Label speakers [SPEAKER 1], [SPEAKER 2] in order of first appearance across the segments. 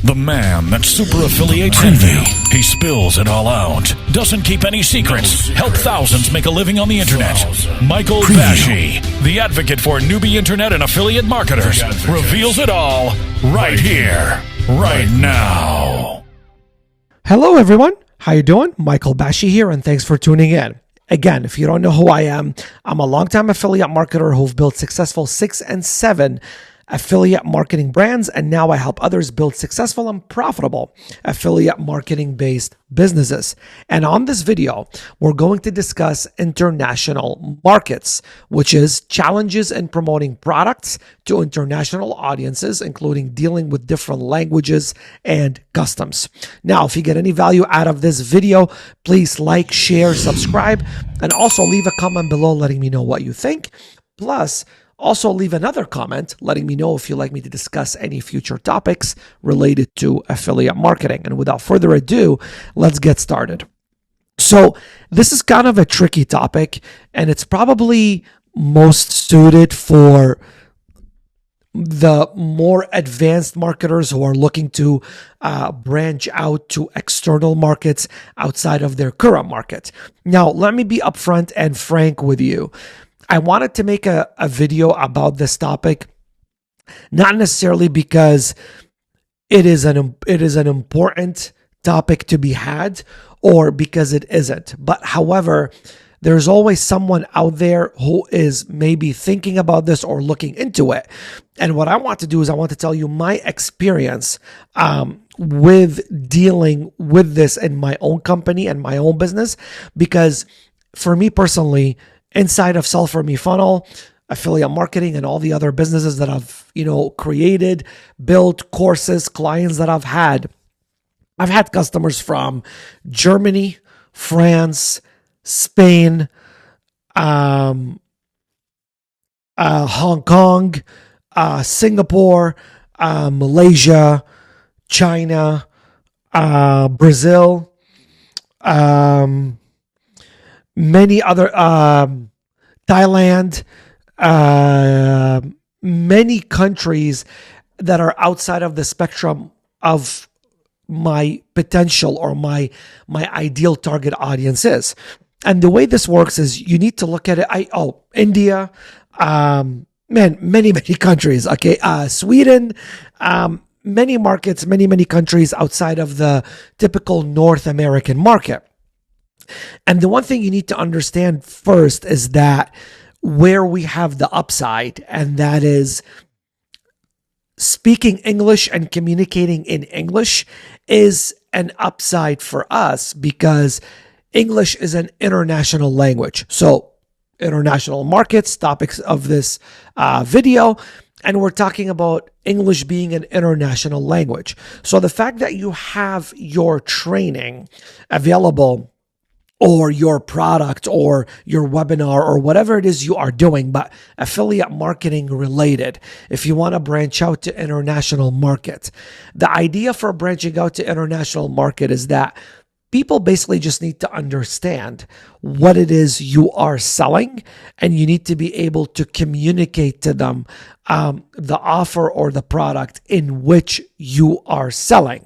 [SPEAKER 1] The man that super affiliates envy. He spills it all out. Doesn't keep any secrets. Help thousands make a living on the internet. Michael Bashy, the advocate for newbie internet and affiliate marketers, reveals it all right here, right now.
[SPEAKER 2] Hello everyone, how you doing? Michael Bashy here, and thanks for tuning in. Again, if you don't know who I am, I'm a longtime affiliate marketer who've built successful 6 and 7 affiliate marketing brands, and now I help others build successful and profitable affiliate marketing based businesses. And on this video, we're going to discuss international markets, which is challenges in promoting products to international audiences, including dealing with different languages and customs. Now, if you get any value out of this video, please like, share, subscribe, and also leave a comment below letting me know what you think. Plus, also leave another comment letting me know if you'd like me to discuss any future topics related to affiliate marketing. And without further ado, let's get started. So this is kind of a tricky topic, and it's probably most suited for the more advanced marketers who are looking to branch out to external markets outside of their current market. Now, let me be upfront and frank with you. I wanted to make a video about this topic, not necessarily because it is an important topic to be had or because it isn't. But however, there's always someone out there who is maybe thinking about this or looking into it. And what I want to do is I want to tell you my experience with dealing with this in my own company and my own business, because for me personally, inside of Sell For Me Funnel, affiliate marketing, and all the other businesses that I've, created, built, courses, clients that I've had customers from Germany, France, Spain, Hong Kong, Singapore, Malaysia, China, Brazil, many other, Thailand, many countries that are outside of the spectrum of my potential or my ideal target audience is. And the way this works is you need to look at it. India, many countries. Okay, Sweden, many markets, many countries outside of the typical North American market. And the one thing you need to understand first is that where we have the upside, and that is speaking English and communicating in English, is an upside for us because English is an international language. So international markets, topics of this video, and we're talking about English being an international language. So the fact that you have your training available, or your product or your webinar or whatever it is you are doing, but affiliate marketing related, if you want to branch out to international market, the idea for branching out to international market is that people basically just need to understand what it is you are selling, and you need to be able to communicate to them the offer or the product in which you are selling.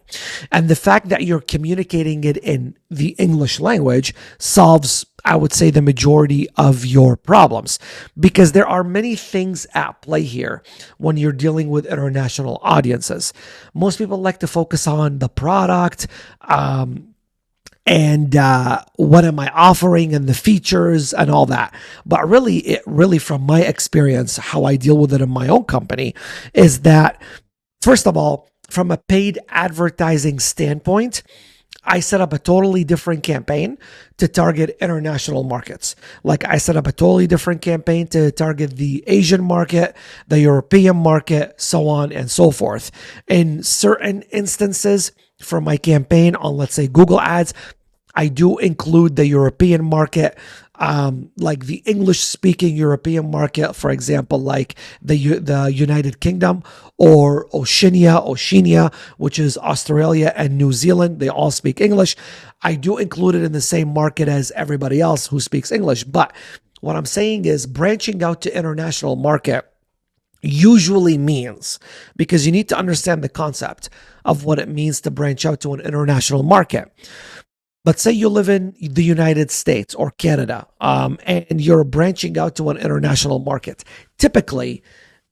[SPEAKER 2] And the fact that you're communicating it in the English language solves, I would say, the majority of your problems, because there are many things at play here when you're dealing with international audiences. Most people like to focus on the product, and what am I offering and the features and all that. But really from my experience, how I deal with it in my own company is that, first of all, from a paid advertising standpoint, I set up a totally different campaign to target international markets. Like I set up a totally different campaign to target the Asian market, the European market, so on and so forth. In certain instances, for my campaign on, let's say, Google Ads, I do include the European market, like the English-speaking European market, for example, like the United Kingdom, or Oceania, which is Australia and New Zealand. They all speak English. I do include it in the same market as everybody else who speaks English. But what I'm saying is, branching out to international market, usually means, because you need to understand the concept of what it means to branch out to an international market. Let's say you live in the United States or Canada, and you're branching out to an international market. Typically,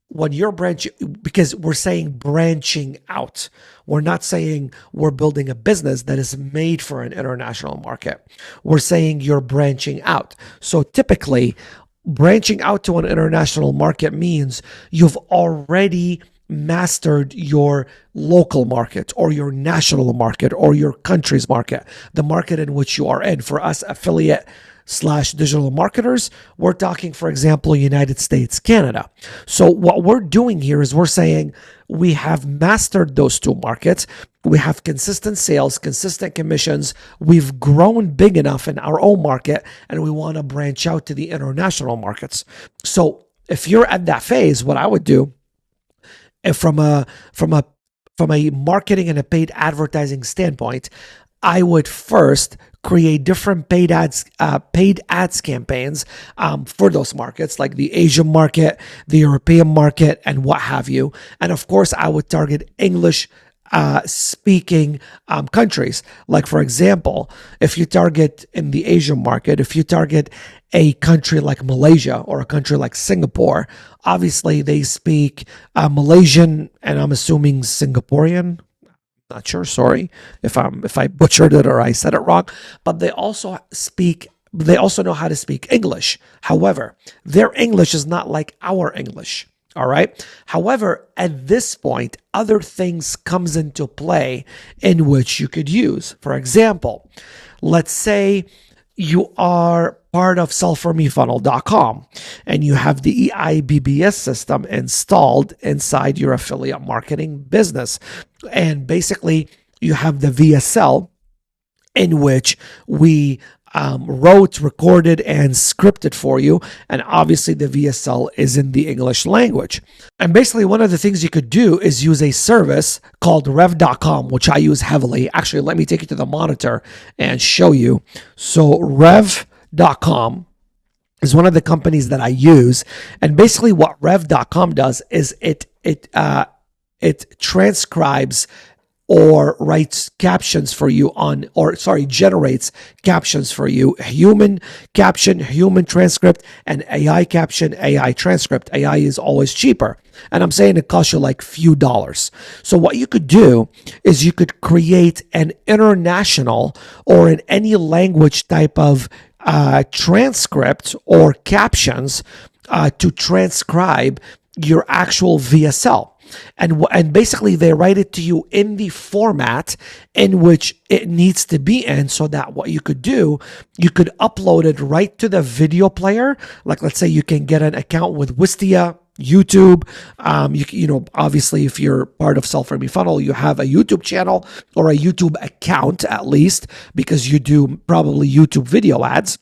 [SPEAKER 2] when you're branching, because we're saying branching out, we're not saying we're building a business that is made for an international market. We're saying you're branching out. So typically, branching out to an international market means you've already mastered your local market or your national market or your country's market, the market in which you are in. For us, affiliate / digital marketers, we're talking, for example, United States, Canada. So what we're doing here is we're saying we have mastered those two markets. We have consistent sales, consistent commissions. We've grown big enough in our own market, and we want to branch out to the international markets. So if you're at that phase, what I would do, if from a marketing and a paid advertising standpoint, I would first create different paid ads campaigns for those markets, like the Asian market, the European market, and what have you. And of course, I would target English speaking countries. Like, for example, if you target in the Asian market, if you target a country like Malaysia or a country like Singapore, obviously they speak Malaysian, and I'm assuming Singaporean. Not sure, sorry if I butchered it or I said it wrong, but they also know how to speak English. However, their English is not like our English. All right. However, at this point, other things comes into play in which you could use. For example, let's say you are part of sellformefunnel.com and you have the EIBBS system installed inside your affiliate marketing business. And basically, you have the VSL in which we wrote, recorded, and scripted for you. And obviously the VSL is in the English language. And basically one of the things you could do is use a service called rev.com, which I use heavily. Actually, let me take you to the monitor and show you. So rev.com is one of the companies that I use. And basically what rev.com does is it transcribes or writes captions for you generates captions for you, human caption, human transcript, and AI caption, AI transcript. AI is always cheaper. And I'm saying it costs you like few dollars. So what you could do is you could create an international or in any language type of transcript or captions to transcribe your actual VSL. And basically they write it to you in the format in which it needs to be in, so that what you could do, you could upload it right to the video player. Like, let's say you can get an account with Wistia, YouTube. You know, obviously if you're part of Sell For Me Funnel, you have a YouTube channel or a YouTube account at least, because you do probably YouTube video ads.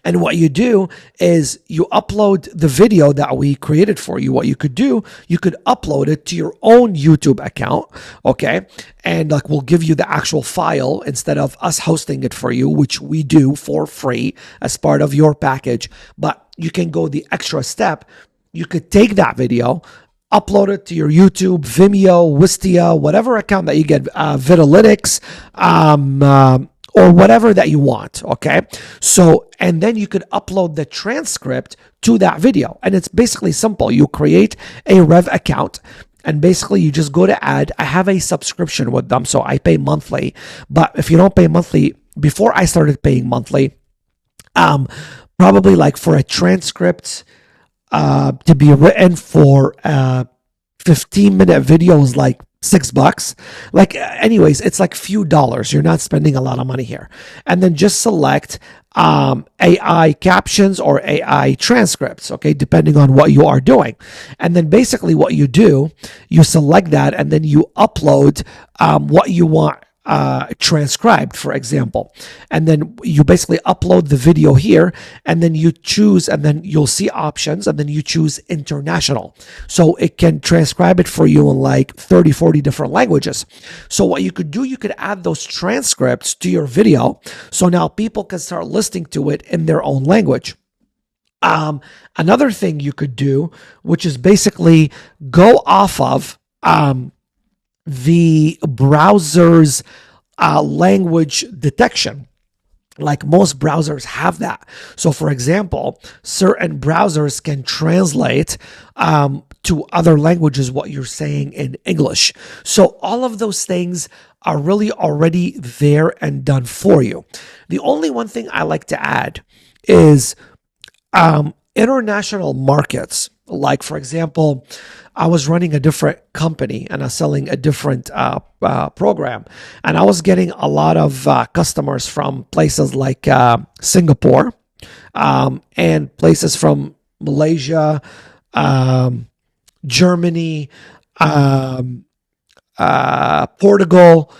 [SPEAKER 2] And what you do is you upload the video that we created for you. What you could do, you could upload it to your own YouTube account, okay? And like, we'll give you the actual file instead of us hosting it for you, which we do for free as part of your package. But you can go the extra step. You could take that video, upload it to your YouTube, Vimeo, Wistia, whatever account that you get, Vitalytics, or whatever that you want, okay? So, and then you could upload the transcript to that video. And it's basically simple. You create a Rev account, and basically you just go to add. I have a subscription with them, so I pay monthly. But if you don't pay monthly, before I started paying monthly, probably like for a transcript to be written for 15-minute video is like $6. Like, anyways, it's like few dollars. You're not spending a lot of money here. And then just select AI captions or AI transcripts, okay, depending on what you are doing. And then basically what you do, you select that and then you upload what you want transcribed, for example. And then you basically upload the video here, and then you choose, and then you'll see options, and then you choose international. So it can transcribe it for you in like 30, 40 different languages. So what you could do, you could add those transcripts to your video. So now people can start listening to it in their own language. Another thing you could do, which is basically go off of the browser's language detection. Like most browsers have that. So, for example, certain browsers can translate to other languages what you're saying in English. So, all of those things are really already there and done for you. The only one thing I like to add is international markets. Like, for example, I was running a different company and I was selling a different program, and I was getting a lot of customers from places like Singapore and places from Malaysia, Germany, Portugal,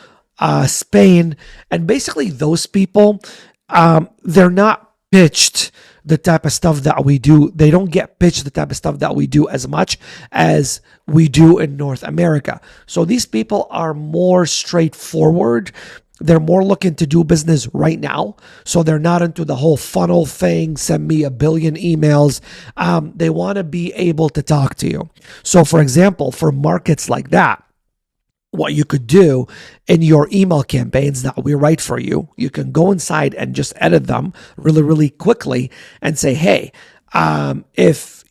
[SPEAKER 2] Spain, and basically those people, they're not pitched the type of stuff that we do. They don't get pitched the type of stuff that we do as much as we do in North America. So these people are more straightforward. They're more looking to do business right now. So they're not into the whole funnel thing, send me a billion emails. They want to be able to talk to you. So for example, for markets like that, what you could do in your email campaigns that we write for you, you can go inside and just edit them really, really quickly and say, hey, if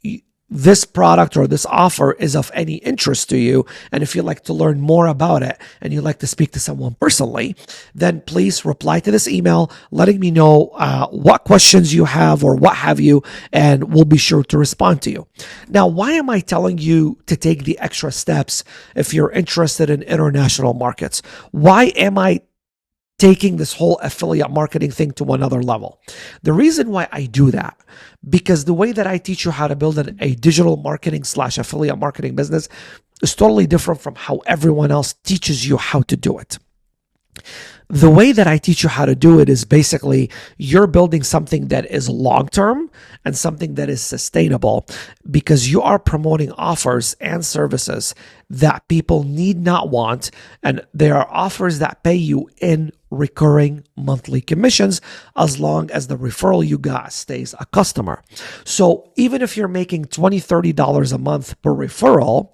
[SPEAKER 2] this product or this offer is of any interest to you, and if you'd like to learn more about it and you'd like to speak to someone personally, then please reply to this email letting me know what questions you have or what have you, and we'll be sure to respond to you. Now, why am I telling you to take the extra steps if you're interested in international markets? Why am I taking this whole affiliate marketing thing to another level? The reason why I do that, because the way that I teach you how to build a digital marketing / affiliate marketing business is totally different from how everyone else teaches you how to do it. The way that I teach you how to do it is basically you're building something that is long-term and something that is sustainable, because you are promoting offers and services that people need not want. And there are offers that pay you in recurring monthly commissions as long as the referral you got stays a customer. So even if you're making $20, $30 a month per referral,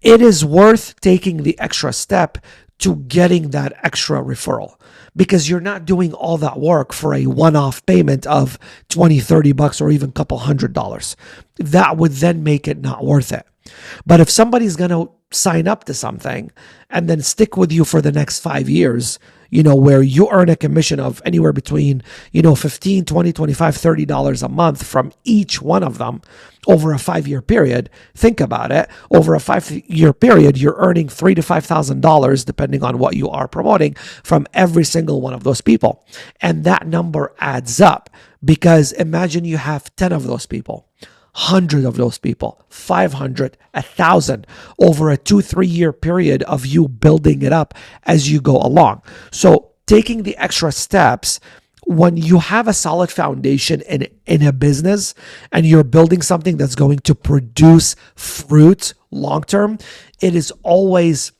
[SPEAKER 2] it is worth taking the extra step to getting that extra referral, because you're not doing all that work for a one-off payment of $20, $30 or even a couple $100. That would then make it not worth it. But if somebody's going to sign up to something and then stick with you for the next 5 years, where you earn a commission of anywhere between, $15, $20, $25, $30 a month from each one of them over a 5-year period. Think about it. Over a 5-year period, you're earning $3,000 to $5,000, depending on what you are promoting, from every single one of those people. And that number adds up, because imagine you have 10 of those people, 100 of those people, 500, 1,000 over a 2-3 year period of you building it up as you go along. So taking the extra steps, when you have a solid foundation in a business and you're building something that's going to produce fruit long term, it is always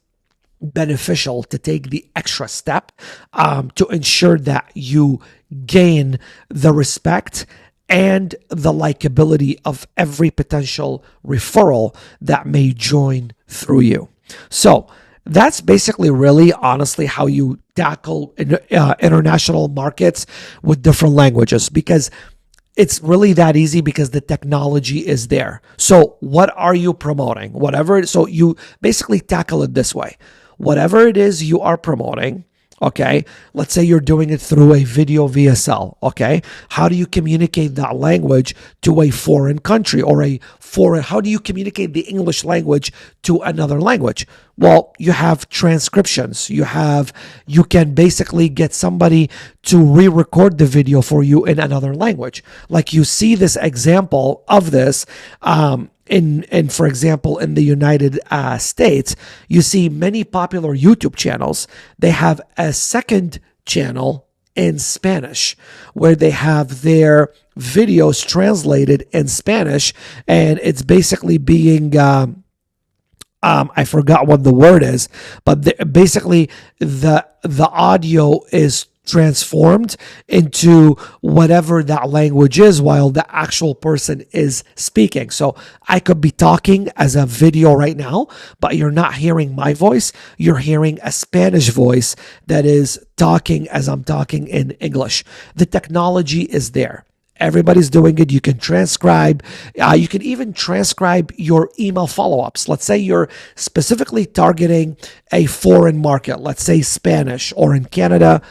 [SPEAKER 2] beneficial to take the extra step to ensure that you gain the respect and the likability of every potential referral that may join through you. So that's basically really honestly how you tackle international markets with different languages, because it's really that easy, because the technology is there. So what are you promoting? So you basically tackle it this way. Whatever it is you are promoting, okay, let's say you're doing it through a video VSL, okay? How do you communicate that language to a foreign country or how do you communicate the English language to another language? Well, you have transcriptions. You can basically get somebody to re-record the video for you in another language. Like you see this example of this, for example, in the United States, you see many popular YouTube channels. They have a second channel in Spanish where they have their videos translated in Spanish, and it's basically being I forgot what the word is, but basically the audio is transformed into whatever that language is while the actual person is speaking. So I could be talking as a video right now, but you're not hearing my voice. You're hearing a Spanish voice that is talking as I'm talking in English. The technology is there. Everybody's doing it. You can transcribe. You can even transcribe your email follow-ups. Let's say you're specifically targeting a foreign market, let's say Spanish, or in Canada,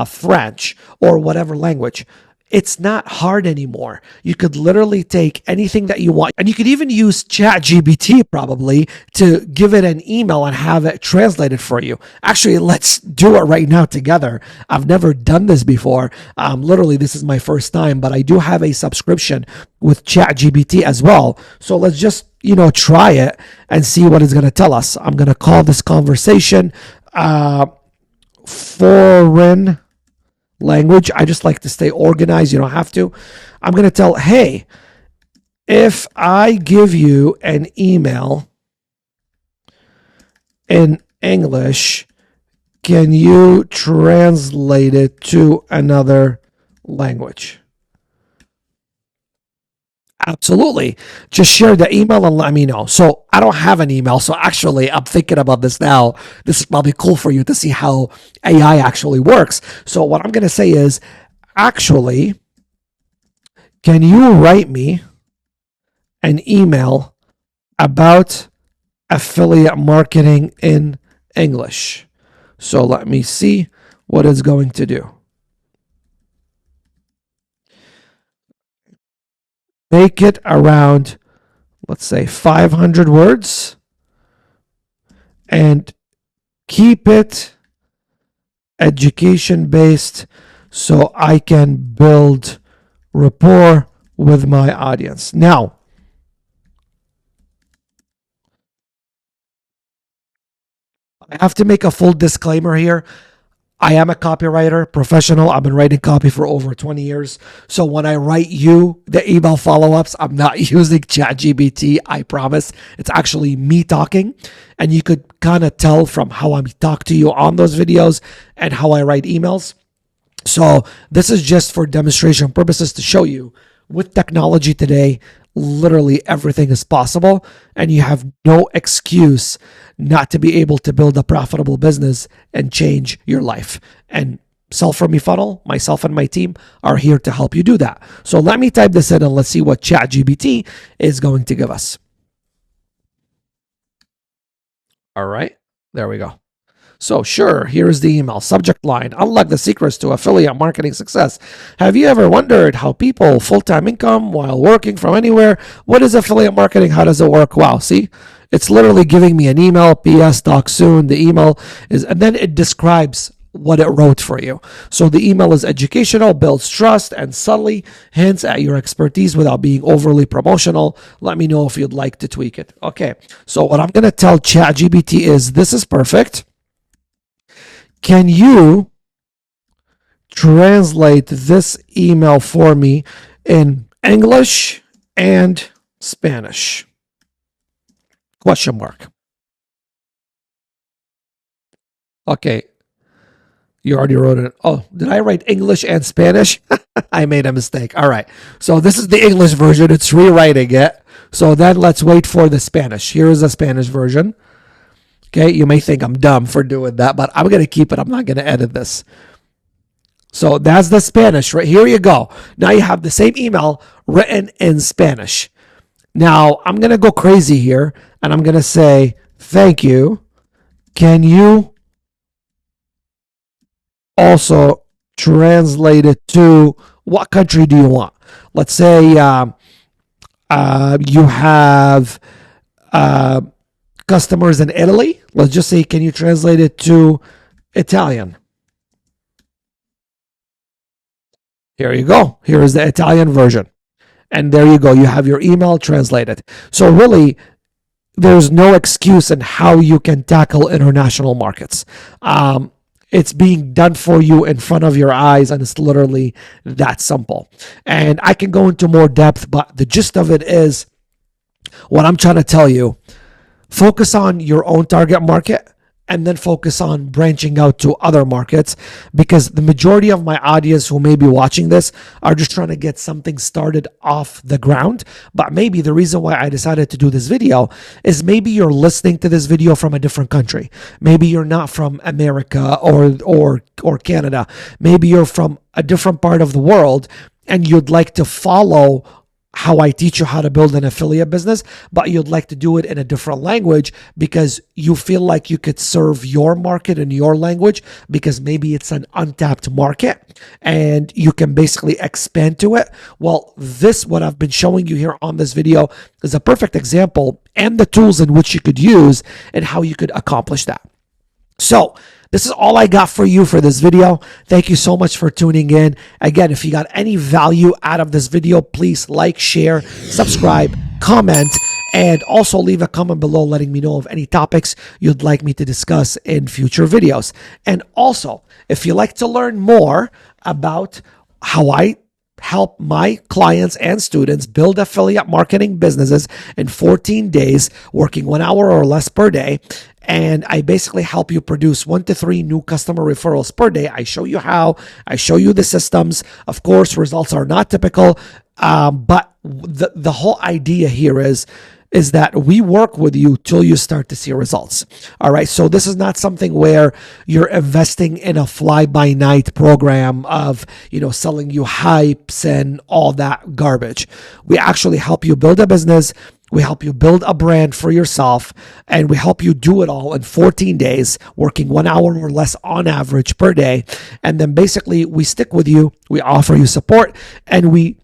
[SPEAKER 2] French, or whatever language. It's not hard anymore. You could literally take anything that you want, and you could even use ChatGPT probably to give it an email and have it translated for you. Actually, let's do it right now together. I've never done this before. Literally, this is my first time, but I do have a subscription with ChatGPT as well. So let's just, try it and see what it's going to tell us. I'm going to call this conversation foreign language. I just like to stay organized. You don't have to. I'm going to tell, hey, if I give you an email in English, can you translate it to another language? Absolutely. Just share the email and let me know. So I don't have an email. So actually, I'm thinking about this now. This is probably cool for you to see how AI actually works. So what I'm going to say is, actually, can you write me an email about affiliate marketing in English? So let me see what it's going to do. Make it around, let's say, 500 words, and keep it education-based so I can build rapport with my audience. Now, I have to make a full disclaimer here. I am a copywriter, professional. I've been writing copy for over 20 years. So when I write you the email follow-ups, I'm not using ChatGPT, I promise. It's actually me talking. And you could kind of tell from how I talk to you on those videos and how I write emails. So this is just for demonstration purposes to show you with technology today, literally everything is possible, and you have no excuse not to be able to build a profitable business and change your life. And Sell From Me Funnel, myself and my team are here to help you do that. So let me type this in and let's see what ChatGPT is going to give us. All right, there we go. So sure, here's the email. Subject line: unlock the secrets to affiliate marketing success. Have you ever wondered how people full-time income while working from anywhere? What is affiliate marketing? How does it work? Wow, see? It's literally giving me an email, PS, doc soon. The email is, and then it describes what it wrote for you. So the email is educational, builds trust, and subtly hints at your expertise without being overly promotional. Let me know if you'd like to tweak it. Okay, so what I'm going to tell ChatGPT is, this is perfect. Can you translate this email for me in English and Spanish? Question mark. Okay. You already wrote it. Oh, did I write English and Spanish? I made a mistake. All right. So this is the English version. It's rewriting it. So then let's wait for the Spanish. Here is the Spanish version. Okay, you may think I'm dumb for doing that, but I'm going to keep it. I'm not going to edit this. So that's the Spanish, right? Here you go. Now you have the same email written in Spanish. Now I'm going to go crazy here, and I'm going to say, thank you. Can you also translate it to, what country do you want? Let's say you have customers in Italy. Let's just say, can you translate it to Italian? Here you go. Here is the Italian version. And there you go. You have your email translated. So really, there's no excuse in how you can tackle international markets. It's being done for you in front of your eyes, and it's literally that simple. And I can go into more depth, but the gist of it is, what I'm trying to tell you, focus on your own target market and then focus on branching out to other markets, because the majority of my audience who may be watching this are just trying to get something started off the ground. But maybe the reason why I decided to do this video is maybe you're listening to this video from a different country. Maybe you're not from America or Canada. Maybe you're from a different part of the world and you'd like to follow how I teach you how to build an affiliate business, but you'd like to do it in a different language because you feel like you could serve your market in your language, because maybe it's an untapped market and you can basically expand to it. Well, what I've been showing you here on this video is a perfect example, and the tools in which you could use and how you could accomplish that. So this is all I got for you for this video. Thank you so much for tuning in. Again, if you got any value out of this video, please like, share, subscribe, comment, and also leave a comment below letting me know of any topics you'd like me to discuss in future videos. And also, if you'd like to learn more about how I help my clients and students build affiliate marketing businesses in 14 days, working 1 hour or less per day, and I basically help you produce 1 to 3 new customer referrals per day. I show you how, I show you the systems. Of course, results are not typical, but the whole idea here is that we work with you till you start to see results. All right. So this is not something where you're investing in a fly-by-night program of, selling you hypes and all that garbage. We actually help you build a business. We help you build a brand for yourself, and we help you do it all in 14 days, working 1 hour or less on average per day. And then basically we stick with you, we offer you support, and we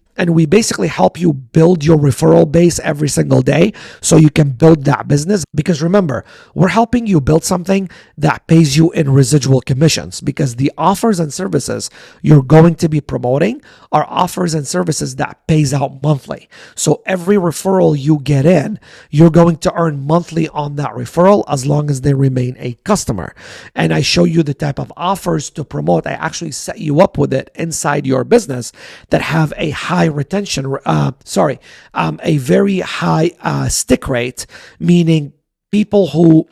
[SPEAKER 2] basically help you build your referral base every single day so you can build that business. Because remember, we're helping you build something that pays you in residual commissions, because the offers and services you're going to be promoting are offers and services that pays out monthly. So every referral you get in, you're going to earn monthly on that referral as long as they remain a customer. And I show you the type of offers to promote. I actually set you up with it inside your business that have a high retention, a very high stick rate, meaning people who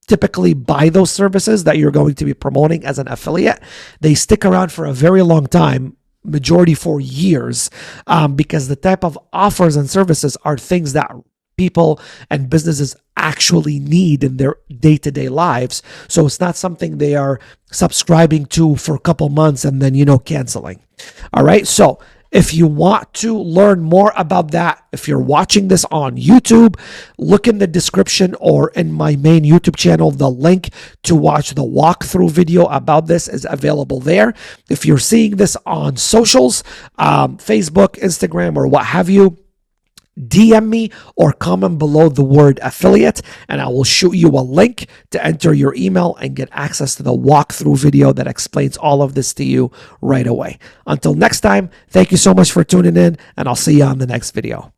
[SPEAKER 2] typically buy those services that you're going to be promoting as an affiliate, they stick around for a very long time, majority for years, because the type of offers and services are things that people and businesses actually need in their day-to-day lives. So it's not something they are subscribing to for a couple months and then, canceling. All right. So if you want to learn more about that, if you're watching this on YouTube, look in the description or in my main YouTube channel. The link to watch the walkthrough video about this is available there. If you're seeing this on socials, Facebook, Instagram, or what have you, DM me or comment below the word affiliate, and I will shoot you a link to enter your email and get access to the walkthrough video that explains all of this to you right away. Until next time, thank you so much for tuning in, and I'll see you on the next video.